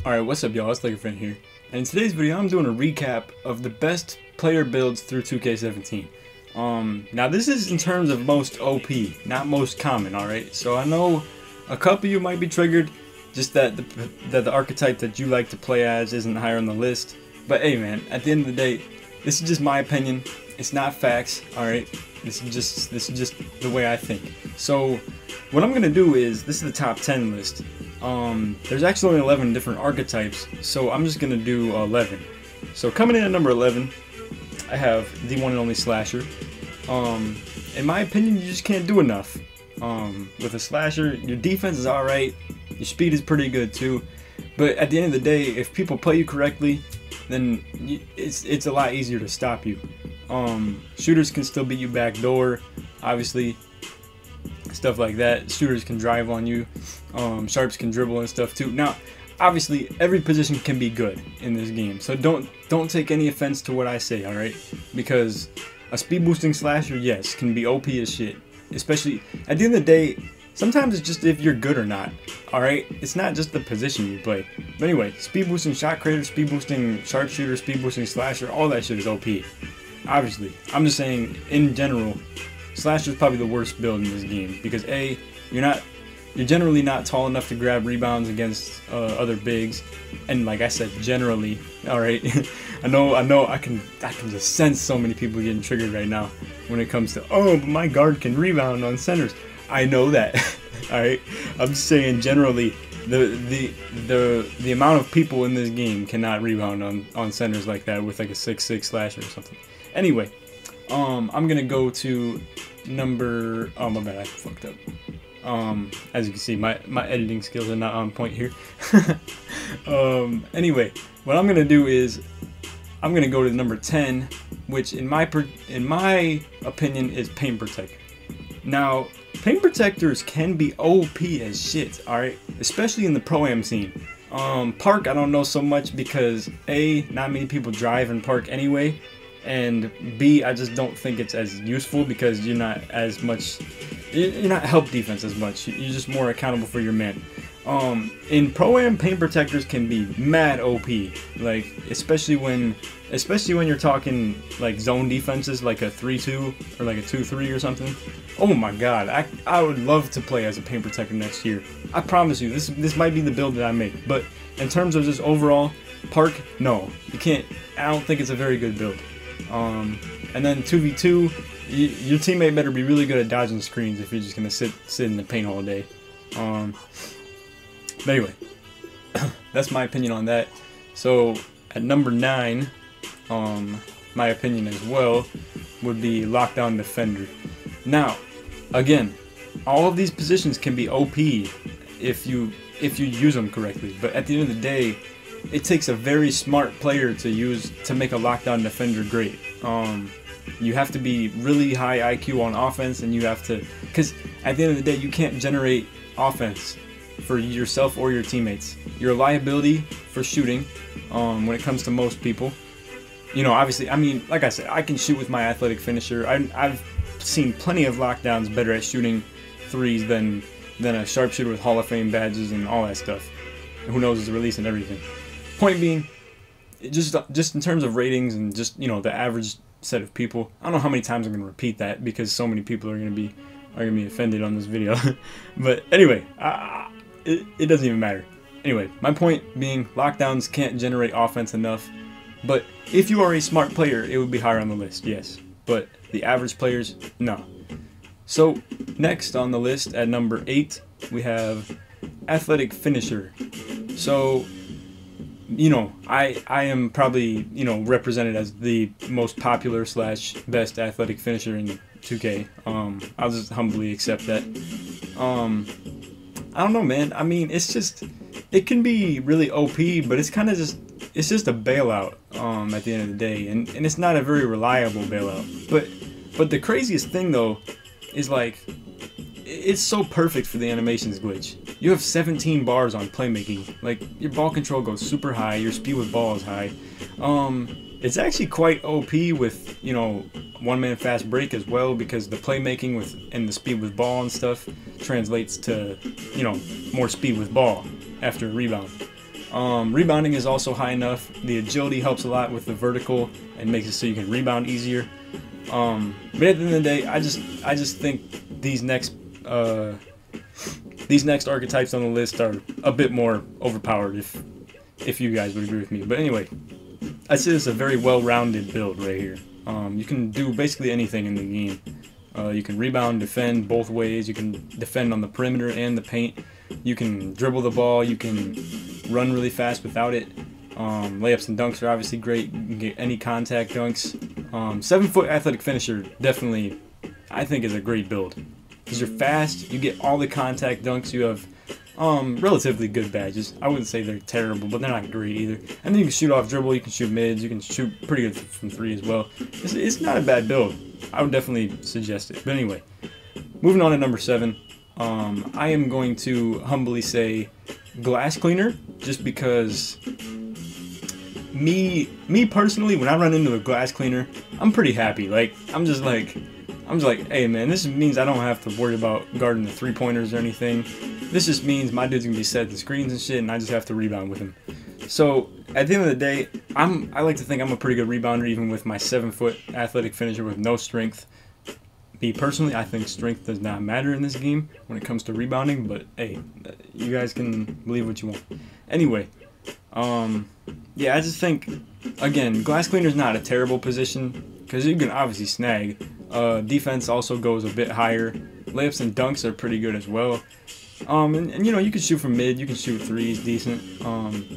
Alright, what's up y'all, it's Lazer here, and in today's video I'm doing a recap of the best player builds through 2K17. Now this is in terms of most OP, not most common, alright? So I know a couple of you might be triggered, just that the archetype that you like to play as isn't higher on the list. But hey man, at the end of the day, this is just my opinion, it's not facts, alright? This is just the way I think. So what I'm gonna do is, this is the top 10 list. There's actually only 11 different archetypes, so I'm just gonna do 11. So coming in at number 11, I have the one and only slasher. In my opinion, you just can't do enough. With a slasher, your defense is alright, your speed is pretty good too, but at the end of the day, if people play you correctly, then it's a lot easier to stop you. Shooters can still beat you backdoor, obviously, stuff like that. Shooters can drive on you, sharps can dribble and stuff too. Now obviously every position can be good in this game, so don't take any offense to what I say, alright? Because a speed boosting slasher, yes, can be OP as shit, especially at the end of the day. Sometimes it's just if you're good or not, alright? It's not just the position you play. But anyway, speed boosting shot creator, speed boosting sharpshooter, speed boosting slasher, all that shit is OP. Obviously, I'm just saying in general, slasher is probably the worst build in this game because A, you're generally not tall enough to grab rebounds against other bigs, and like I said, generally, all right. I know, I can just sense so many people getting triggered right now when it comes to, oh, but my guard can rebound on centers. I know that, all right. I'm just saying generally, the amount of people in this game cannot rebound on centers like that with like a 6'6" slasher or something. Anyway, I'm gonna go to number. Oh my bad, I fucked up. As you can see, my editing skills are not on point here. Anyway, what I'm gonna do is I'm gonna go to number 10, which in my opinion is paint protector. Now, paint protectors can be OP as shit, alright? Especially in the pro-am scene. Park, I don't know so much because A, not many people drive in park anyway, and B, I just don't think it's as useful because you're not help defense as much. You're just more accountable for your man. In pro-am, paint protectors can be mad OP, like especially when you're talking like zone defenses, like a 3-2 or like a 2-3 or something. Oh my god, I would love to play as a paint protector next year. I promise you, this might be the build that I make. But in terms of just overall park, no, you can't. I don't think it's a very good build. And then 2v2, your teammate better be really good at dodging screens if you're just gonna sit in the paint all day. But anyway, that's my opinion on that. So at number 9, my opinion as well would be lockdown defender. Now, again, all of these positions can be OP if you use them correctly. But at the end of the day, it takes a very smart player to make a lockdown defender great. You have to be really high IQ on offense, and you have to, because at the end of the day, you can't generate offense for yourself or your teammates. You're a liability for shooting when it comes to most people. You know, obviously, I mean, like I said, I can shoot with my athletic finisher. I've seen plenty of lockdowns better at shooting threes than a sharpshooter with Hall of Fame badges and all that stuff. Who knows his release and everything. Point being, just in terms of ratings and just, you know, the average set of people. I don't know how many times I'm gonna repeat that because so many people are gonna be offended on this video. But anyway, it doesn't even matter. Anyway, my point being, lockdowns can't generate offense enough. But if you are a smart player, it would be higher on the list, yes. But the average players, no. So next on the list at number 8, we have athletic finisher. So, you know, I am probably, you know, represented as the most popular / best athletic finisher in 2K. I'll just humbly accept that. I don't know, man. I mean, it's just, it can be really OP, but it's kind of just, it's just a bailout at the end of the day, and it's not a very reliable bailout. But the craziest thing though is, like, it's so perfect for the animations glitch. You have 17 bars on playmaking. Like, your ball control goes super high, your speed with ball is high. It's actually quite OP with, you know, one-man fast break as well, because the playmaking and the speed with ball and stuff translates to, you know, more speed with ball after a rebound. Rebounding is also high enough. The agility helps a lot with the vertical and makes it so you can rebound easier. But at the end of the day, I just think these next archetypes on the list are a bit more overpowered, if you guys would agree with me. But anyway, I say this is a very well-rounded build right here. You can do basically anything in the game. You can rebound, defend both ways. You can defend on the perimeter and the paint. You can dribble the ball. You can run really fast without it. Layups and dunks are obviously great. You can get any contact dunks. 7-foot athletic finisher definitely, I think, is a great build. Because you're fast, you get all the contact dunks, you have relatively good badges. I wouldn't say they're terrible, but they're not great either. And then you can shoot off dribble, you can shoot mids, you can shoot pretty good from 3 as well. It's not a bad build. I would definitely suggest it. But anyway, moving on to number 7. I am going to humbly say glass cleaner, just because me personally, when I run into a glass cleaner, I'm pretty happy. Like, I'm just like, hey man, this means I don't have to worry about guarding the 3-pointers or anything. This just means my dude's gonna be setting screens and shit, and I just have to rebound with him. So at the end of the day, I like to think I'm a pretty good rebounder, even with my 7-foot athletic finisher with no strength. Me personally, I think strength does not matter in this game when it comes to rebounding, but hey, you guys can believe what you want. Anyway, yeah, I just think, again, glass cleaner is not a terrible position because you can obviously snag. Defense also goes a bit higher. Layups and dunks are pretty good as well. And you know, you can shoot from mid, you can shoot threes decent.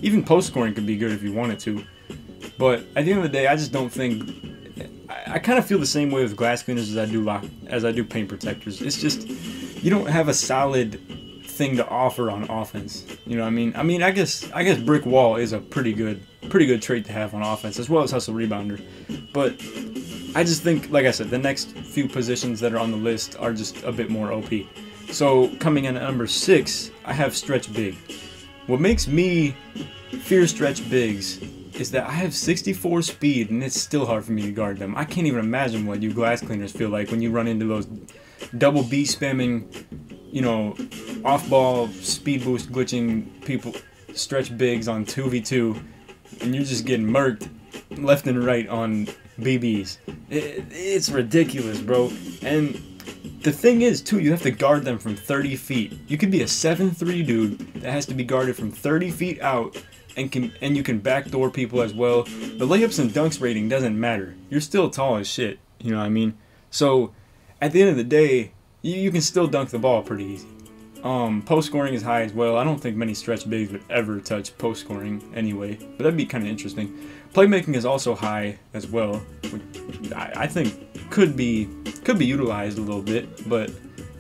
Even post scoring could be good if you wanted to. But at the end of the day, I just don't think, I kind of feel the same way with glass cleaners as I do paint protectors. It's just, you don't have a solid thing to offer on offense. You know what I mean? I guess brick wall is a pretty good trait to have on offense, as well as hustle rebounder. But I just think, like I said, the next few positions that are on the list are just a bit more OP. So coming in at number 6, I have stretch big. What makes me fear stretch bigs is that I have 64 speed and it's still hard for me to guard them. I can't even imagine what you glass cleaners feel like when you run into those double B spamming, you know, off ball speed boost glitching people, stretch bigs on 2v2, and you're just getting murked left and right on BBs. It's ridiculous, bro. And the thing is, too, you have to guard them from 30 feet. You could be a 7'3" dude that has to be guarded from 30 feet out, and you can backdoor people as well. The layups and dunks rating doesn't matter. You're still tall as shit, you know what I mean? So, at the end of the day, you can still dunk the ball pretty easy. Post scoring is high as well. I don't think many stretch bigs would ever touch post scoring anyway, but that'd be kind of interesting. Playmaking is also high as well, which I think could be utilized a little bit, but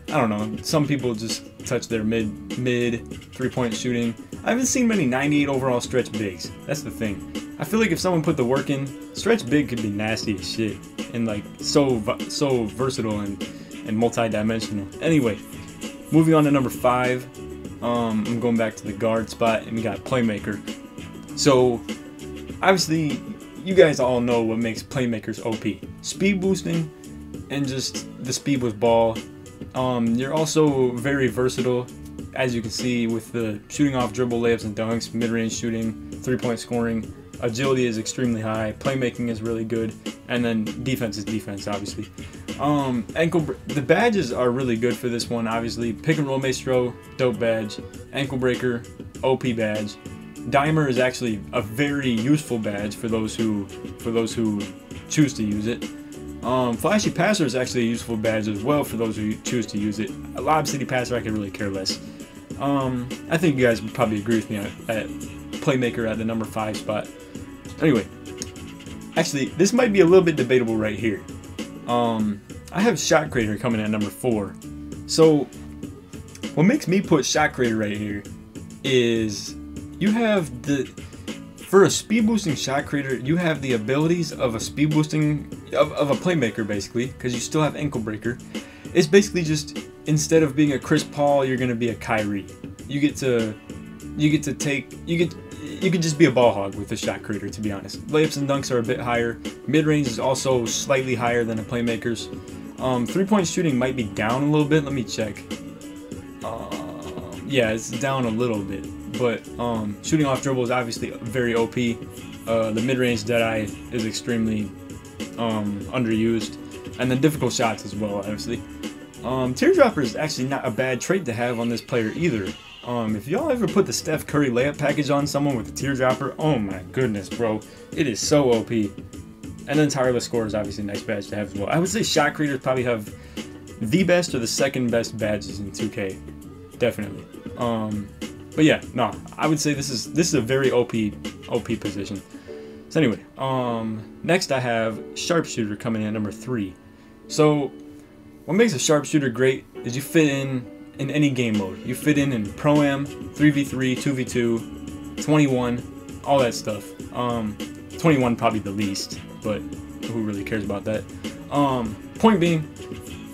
I don't know. Some people just touch their mid 3-point shooting. I haven't seen many 98 overall stretch bigs. That's the thing. I feel like if someone put the work in, stretch big could be nasty as shit and like so versatile and multi-dimensional. Anyway, moving on to number 5. I'm going back to the guard spot, and we got Playmaker. So obviously, you guys all know what makes Playmakers OP. Speed boosting and just the speed with ball. You're also very versatile, as you can see, with the shooting off dribble, layups and dunks, mid-range shooting, 3-point scoring. Agility is extremely high. Playmaking is really good. And then defense is defense, obviously. The badges are really good for this one, obviously. Pick and roll maestro, dope badge. Ankle breaker, OP badge. Dimer is actually a very useful badge for those who choose to use it. Flashy passer is actually a useful badge as well for those who choose to use it. A lob city passer, I could really care less. I think you guys would probably agree with me at Playmaker at the number 5 spot. Anyway, actually, this might be a little bit debatable right here. I have shot creator coming at number 4. So what makes me put shot creator right here is you have for a speed boosting shot creator, you have the abilities of a speed boosting of a playmaker, basically, because you still have ankle breaker. It's basically just, instead of being a Chris Paul, you're gonna be a Kyrie. You could just be a ball hog with the shot creator, to be honest. Layups and dunks are a bit higher. Mid range is also slightly higher than a playmaker's. 3-point shooting might be down a little bit. Let me check. Yeah, it's down a little bit. but shooting off dribble is obviously very OP. The mid-range deadeye is extremely underused, and then difficult shots as well, obviously. Teardropper is actually not a bad trait to have on this player either. If y'all ever put the Steph Curry layup package on someone with a teardropper, oh my goodness, bro, it is so OP. And then tireless score is obviously a nice badge to have as well. I would say shot creators probably have the best or the second best badges in 2K, definitely. But yeah, no, I would say this is a very OP position. So anyway, next I have Sharpshooter coming in at number 3. So what makes a Sharpshooter great is you fit in any game mode. You fit in Pro-Am, 3v3, 2v2, 21, all that stuff. 21 probably the least, but who really cares about that? Point being,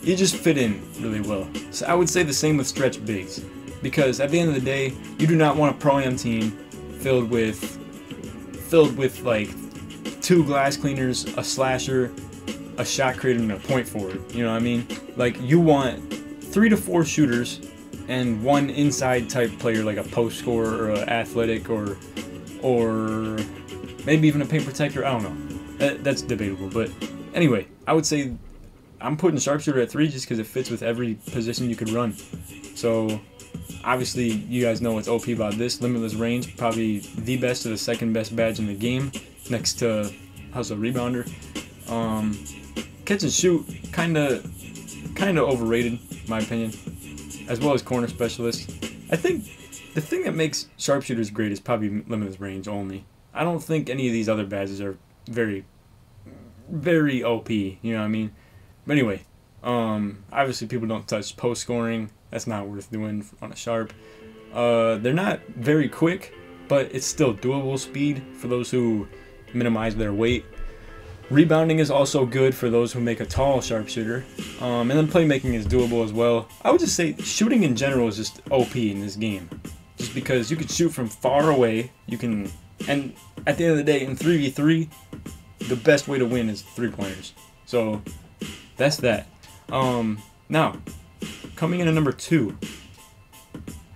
you just fit in really well. So I would say the same with stretch bigs, because at the end of the day, you do not want a Pro-Am team filled with like 2 glass cleaners, a slasher, a shot creator, and a point forward. You know what I mean? Like, you want 3 to 4 shooters and 1 inside type player, like a post scorer or an athletic or maybe even a paint protector. I don't know. That's debatable. But anyway, I would say I'm putting Sharpshooter at 3 just because it fits with every position you could run. So obviously you guys know what's OP about this. Limitless range, probably the best or the second best badge in the game, next to Hustle Rebounder. Catch and shoot, kinda overrated, in my opinion, as well as corner specialist. I think the thing that makes Sharpshooters great is probably limitless range only. I don't think any of these other badges are very OP, you know what I mean? But anyway, obviously people don't touch post scoring. That's not worth doing on a Sharp. They're not very quick, but it's still doable speed for those who minimize their weight. Rebounding is also good for those who make a tall Sharpshooter. And then playmaking is doable as well. I would just say shooting in general is just OP in this game. Just because you can shoot from far away, you can, and at the end of the day, in 3v3, the best way to win is 3-pointers. So that's that. Now, coming in at number 2.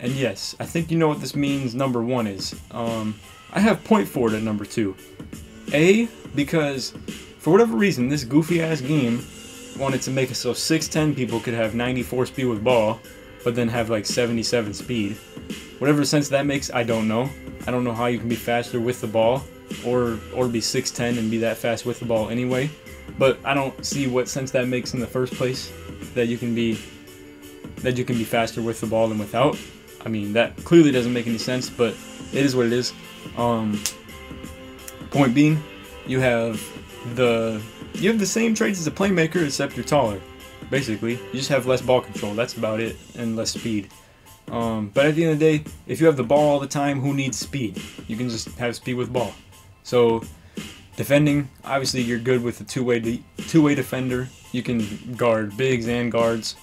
And yes, I think you know what this means number 1 is. I have point forward at number 2. Because for whatever reason, this goofy ass game wanted to make it so 6'10" people could have 94 speed with ball, but then have like 77 speed. Whatever sense that makes, I don't know. I don't know how you can be faster with the ball, or be 6'10" and be that fast with the ball anyway. But I don't see what sense that makes in the first place, that you can be faster with the ball than without. I mean, that clearly doesn't make any sense, but it is what it is. Point being, you have the same traits as a playmaker, except you're taller. Basically, you just have less ball control. That's about it, and less speed. But at the end of the day, if you have the ball all the time, who needs speed? You can just have speed with ball. So defending, obviously, you're good with a two-way defender. You can guard bigs and guards,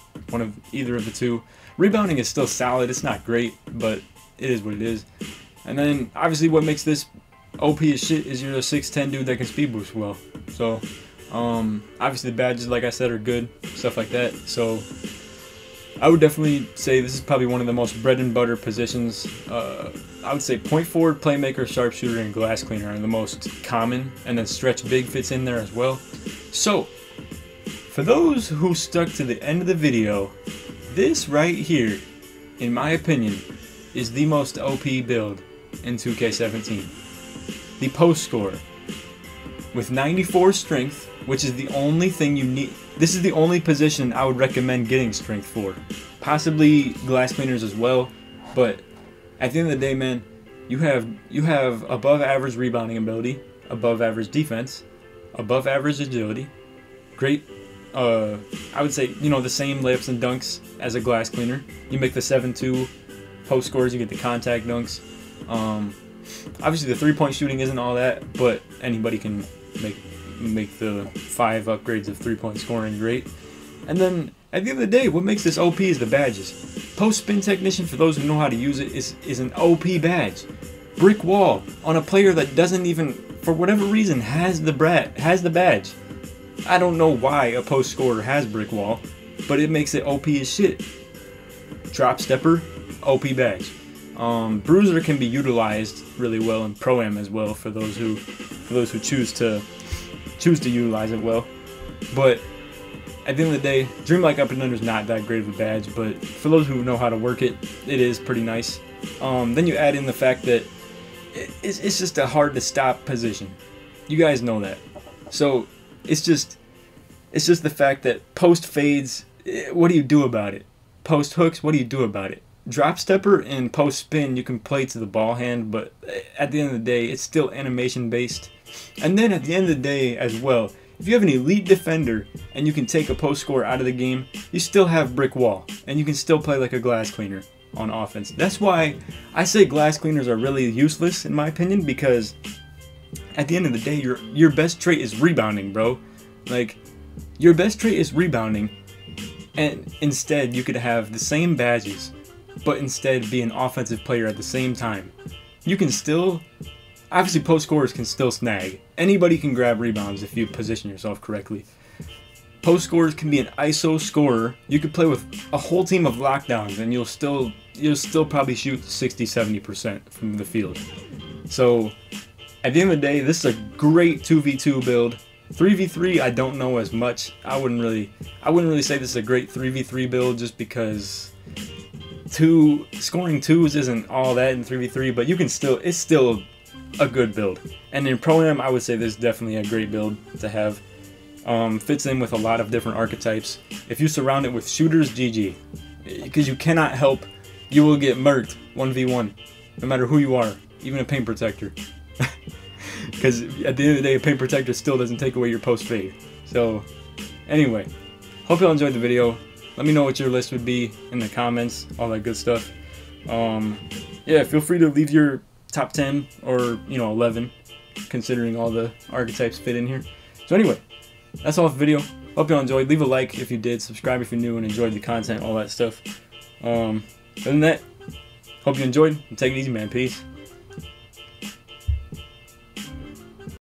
either of the two. Rebounding is still solid. It's not great, but it is what it is. And then obviously, what makes this OP as shit is you're a 6'10" dude that can speed boost well. So obviously the badges, like I said, are good, stuff like that. So I would definitely say this is probably one of the most bread and butter positions. I would say point forward, playmaker, sharpshooter, and glass cleaner are the most common, and then stretch big fits in there as well. So for those who stuck to the end of the video, this right here, in my opinion, is the most OP build in 2K17. The post scorer with 94 strength, which is the only thing you need. This is the only position I would recommend getting strength for. Possibly glass cleaners as well, but at the end of the day, man, you have above average rebounding ability, above average defense, above average agility, great. I would say, you know, the same layups and dunks as a glass cleaner. You make the 7-2 post scores, you get the contact dunks. Obviously the 3-point shooting isn't all that, but anybody can make the 5 upgrades of 3-point scoring great. And then at the end of the day, what makes this OP is the badges. Post spin technician, for those who know how to use it, is an OP badge. Brick wall on a player that doesn't even, for whatever reason, has the badge. I don't know why a post scorer has brick wall, but it makes it OP as shit. Drop stepper, OP badge. Bruiser can be utilized really well in Pro-Am as well for those who choose to utilize it well. But at the end of the day, Dreamlike Up and Under is not that great of a badge, but for those who know how to work it, it is pretty nice. Then you add in the fact that it's just a hard to stop position. You guys know that. So it's just the fact that post fades, what do you do about it? Post hooks, what do you do about it? Drop stepper and post spin you can play to the ball hand, but at the end of the day it's still animation based. And then at the end of the day as well, if you have an elite defender and you can take a post score out of the game, you still have brick wall and you can still play like a glass cleaner on offense. That's why I say glass cleaners are really useless in my opinion, because at the end of the day your best trait is rebounding, bro. Like, your best trait is rebounding, and instead you could have the same badges but instead be an offensive player at the same time. You can still, obviously post scorers can still snag. Anybody can grab rebounds if you position yourself correctly. Post scorers can be an ISO scorer. You could play with a whole team of lockdowns and you'll still probably shoot 60-70% from the field. So at the end of the day, this is a great 2v2 build. 3v3 I don't know as much. I wouldn't really say this is a great 3v3 build just because scoring twos isn't all that in 3v3, but you can still, it's still a good build. And in Pro-Am, I would say this is definitely a great build to have. Fits in with a lot of different archetypes. If you surround it with shooters, GG. Because you cannot help, you will get murked 1v1, no matter who you are, even a paint protector. Because at the end of the day, a paint protector still doesn't take away your post fade. So, anyway, hope y'all enjoyed the video. Let me know what your list would be in the comments, all that good stuff. Yeah, feel free to leave your top 10 or, 11, considering all the archetypes fit in here. So anyway, that's all for the video. Hope y'all enjoyed. Leave a like if you did, subscribe if you're new and enjoyed the content, all that stuff. Other than that, hope you enjoyed, and take it easy, man. Peace.